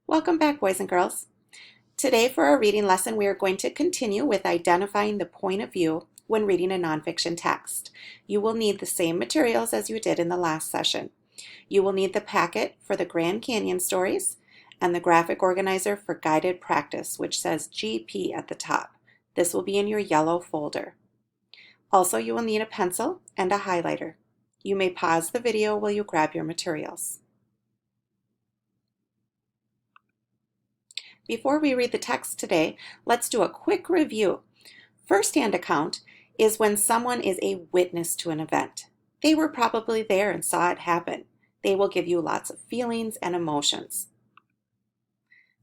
Welcome back, boys and girls. Today for our reading lesson, we are going to continue with identifying the point of view when reading a nonfiction text. You will need the same materials as you did in the last session. You will need the packet for the Grand Canyon stories and the graphic organizer for guided practice, which says GP at the top. This will be in your yellow folder. Also, you will need a pencil and a highlighter. You may pause the video while you grab your materials. Before we read the text today, let's do a quick review. First-hand account is when someone is a witness to an event. They were probably there and saw it happen. They will give you lots of feelings and emotions.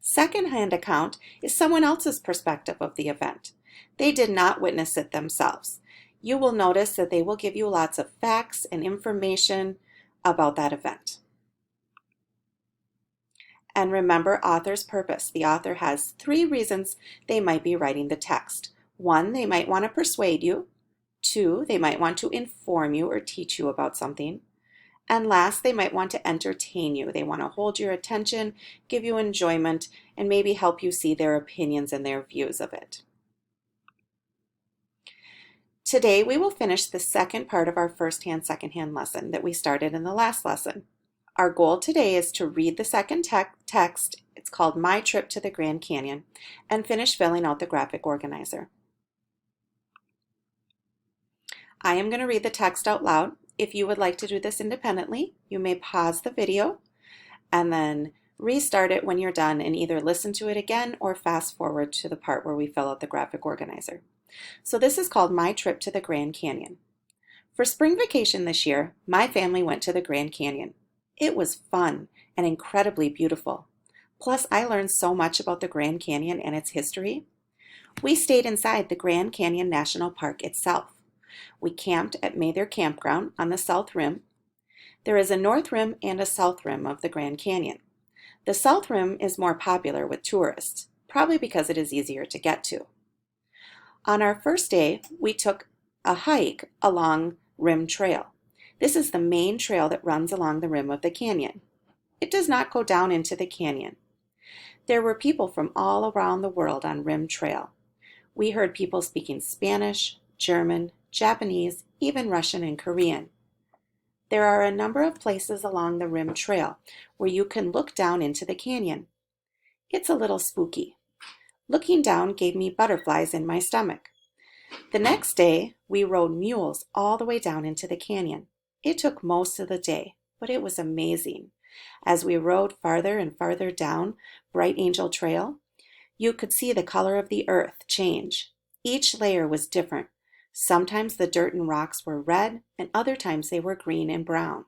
Second-hand account is someone else's perspective of the event. They did not witness it themselves. You will notice that they will give you lots of facts and information about that event. And remember author's purpose. The author has 3 reasons they might be writing the text. 1, they might want to persuade you. 2, they might want to inform you or teach you about something. And last, they might want to entertain you. They want to hold your attention, give you enjoyment, and maybe help you see their opinions and their views of it. Today, we will finish the second part of our first-hand, second-hand lesson that we started in the last lesson. Our goal today is to read the second text, it's called My Trip to the Grand Canyon, and finish filling out the graphic organizer. I am going to read the text out loud. If you would like to do this independently, you may pause the video and then restart it when you're done and either listen to it again or fast forward to the part where we fill out the graphic organizer. So this is called My Trip to the Grand Canyon. For spring vacation this year, my family went to the Grand Canyon. It was fun and incredibly beautiful. Plus, I learned so much about the Grand Canyon and its history. We stayed inside the Grand Canyon National Park itself. We camped at Mather Campground on the South Rim. There is a North Rim and a South Rim of the Grand Canyon. The South Rim is more popular with tourists, probably because it is easier to get to. On our first day, we took a hike along Rim Trail. This is the main trail that runs along the rim of the canyon. It does not go down into the canyon. There were people from all around the world on Rim Trail. We heard people speaking Spanish, German, Japanese, even Russian and Korean. There are a number of places along the Rim Trail where you can look down into the canyon. It's a little spooky. Looking down gave me butterflies in my stomach. The next day, we rode mules all the way down into the canyon. It took most of the day, but it was amazing. As we rode farther and farther down Bright Angel Trail, you could see the color of the earth change. Each layer was different. Sometimes the dirt and rocks were red, and other times they were green and brown.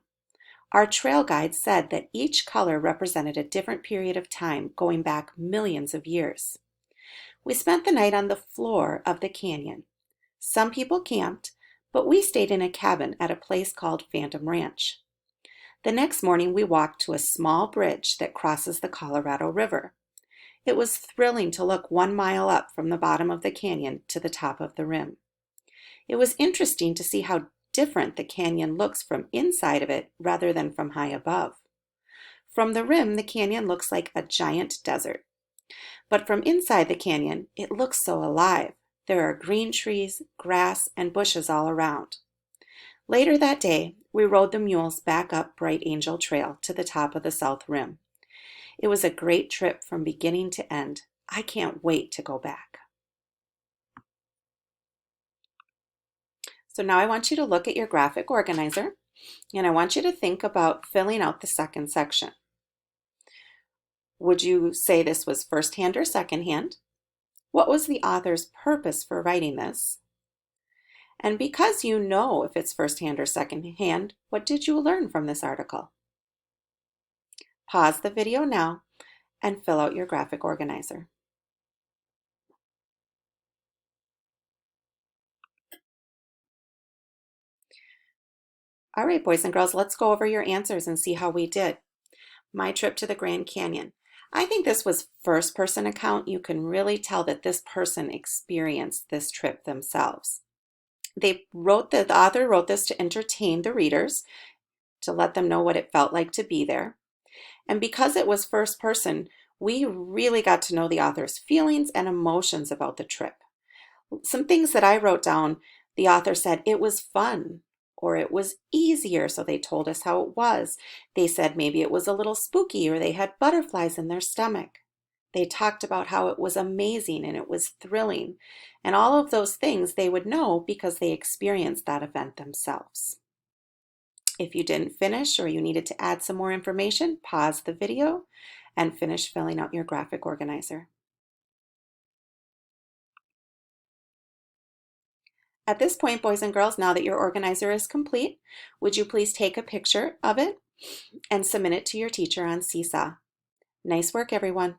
Our trail guide said that each color represented a different period of time going back millions of years. We spent the night on the floor of the canyon. Some people camped, but we stayed in a cabin at a place called Phantom Ranch. The next morning, we walked to a small bridge that crosses the Colorado River. It was thrilling to look 1 mile up from the bottom of the canyon to the top of the rim. It was interesting to see how different the canyon looks from inside of it rather than from high above. From the rim, the canyon looks like a giant desert. But from inside the canyon, it looks so alive. There are green trees, grass, and bushes all around. Later that day, we rode the mules back up Bright Angel Trail to the top of the South Rim. It was a great trip from beginning to end. I can't wait to go back. So now I want you to look at your graphic organizer, and I want you to think about filling out the second section. Would you say this was first-hand or second-hand? What was the author's purpose for writing this? And because you know if it's first-hand or second-hand, what did you learn from this article? Pause the video now and fill out your graphic organizer. All right, boys and girls, let's go over your answers and see how we did. My Trip to the Grand Canyon. I think this was first-person account. You can really tell that this person experienced this trip themselves. The author wrote this to entertain the readers, to let them know what it felt like to be there. And because it was first person, We really got to know the author's feelings and emotions about the trip. Some things that I wrote down, the author said it was fun or it was easier, so they told us how it was. They said maybe it was a little spooky or they had butterflies in their stomach. They talked about how it was amazing and it was thrilling. And all of those things they would know because they experienced that event themselves. If you didn't finish or you needed to add some more information, pause the video and finish filling out your graphic organizer. At this point, boys and girls, now that your organizer is complete, would you please take a picture of it and submit it to your teacher on Seesaw? Nice work, everyone.